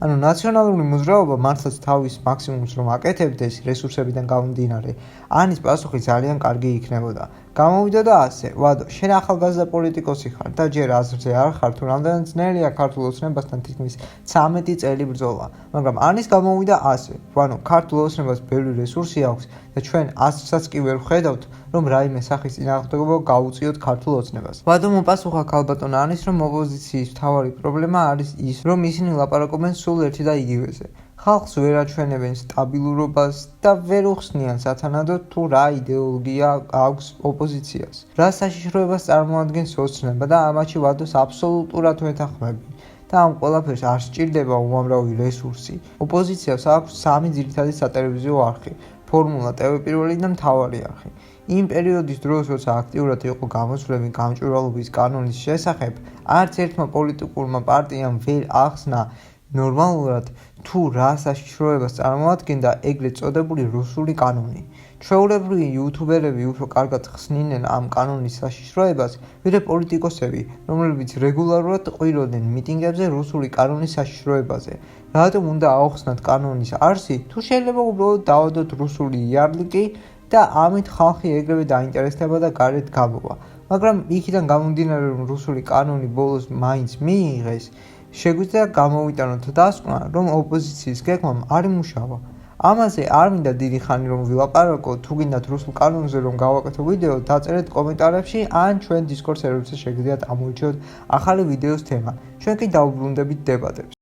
ანუ ნაციონალური მოძრაობა მართლაც თავის მაქსიმუმს რომ აკეთებდეს რესურსებიდან გამომდინარე, ანის პასუხი ძალიან კარგი იქნებოდა. გამოვიდა და ასე, ვადო, შენ ახალგაზრდა პოლიტიკოსი ხარ და ჯერ აზრზე არ ხარ თუ რამდენად ძნელია ქართულ ოცნებასთან თითქმის 13 წელი ბრძოლა, მაგრამ ანის გამოვიდა ასე, ანუ ქართულ ოცნებას ბევრი რესურსი აქვს და ჩვენ აზრსაც კი ვერ ვხედავთ, რომ რაიმე სახის წინააღმდეგობა გავუწიოთ ქართულ ოცნებას. ვადო მოპასუხა ქალბატონ ანის, რომ ოპოზიციის მთავარი პრობლემა არის ის, რომ ისინი ლაპარაკობენ სულ ერთი და იგივეზე. ხალხს ვერ აჩვენებენ სტაბილურობას და ვერ უხსნიან სათანადოდ თუ რა იდეოლოგია აქვს ოპოზიციას. რა საშიშროებას წარმოადგენს ოცნება და ამაში ვადოს აბსოლუტურად ვეთანხმები. და ამ ყველაფერს არ სჭირდება უამრავი რესურსი. ოპოზიციას აქვს 3 ძირითადი სატელევიზიო არხი: ფორმულა, ტევ პირველი და მთავარი არხი. იმ პერიოდის დროს, როცა აქტიურად იყო გამოსვლები გამჭვირვალობის კანონის შესახებ, არც ერთმა პოლიტიკურმა პარტიამ ვერ ახსნა ნორმალურად თუ რა საშიშროებას წარმოადგენდა ეგრეთ წოდებული რუსული კანონი. ჩვეულებრივი იუთუბერები უფრო კარგად ხსნიდნენ ამ კანონის საშიშროებას, ვიდრე პოლიტიკოსები, რომლებიც რეგულარულად ყვიროდნენ მიტინგებზე რუსული კანონის საშიშროებაზე. რატომ უნდა აუხსნათ კანონის არსი, თუ შეიძლება უბრალოდ დავადოთ რუსული იარლიკი და ამით ხალხი ეგრევე დაინტერესდება და გარეთ გამოვა. მაგრამ იქიდან გამომდინარე, რომ რუსული კანონი ბოლოს მაინც მიიღეს, შეგვიძლია გამოვიტანოთ დასკვნა, რომ ოპოზიციის გეგმამ არ იმუშავა. ამაზე არ მინდა დიდი ხანი რომ ვილაპარაკო, თუ გინდათ რუსულ კანონზე რომ გავაკეთო ვიდეო, დაწერეთ კომენტარებში ან ჩვენ დისკორდ სერვერზე შეგიძლიათ ამოიჩიოთ ახალი ვიდეოს თემა. ჩვენ კი დავუბრუნდებით დებატებს.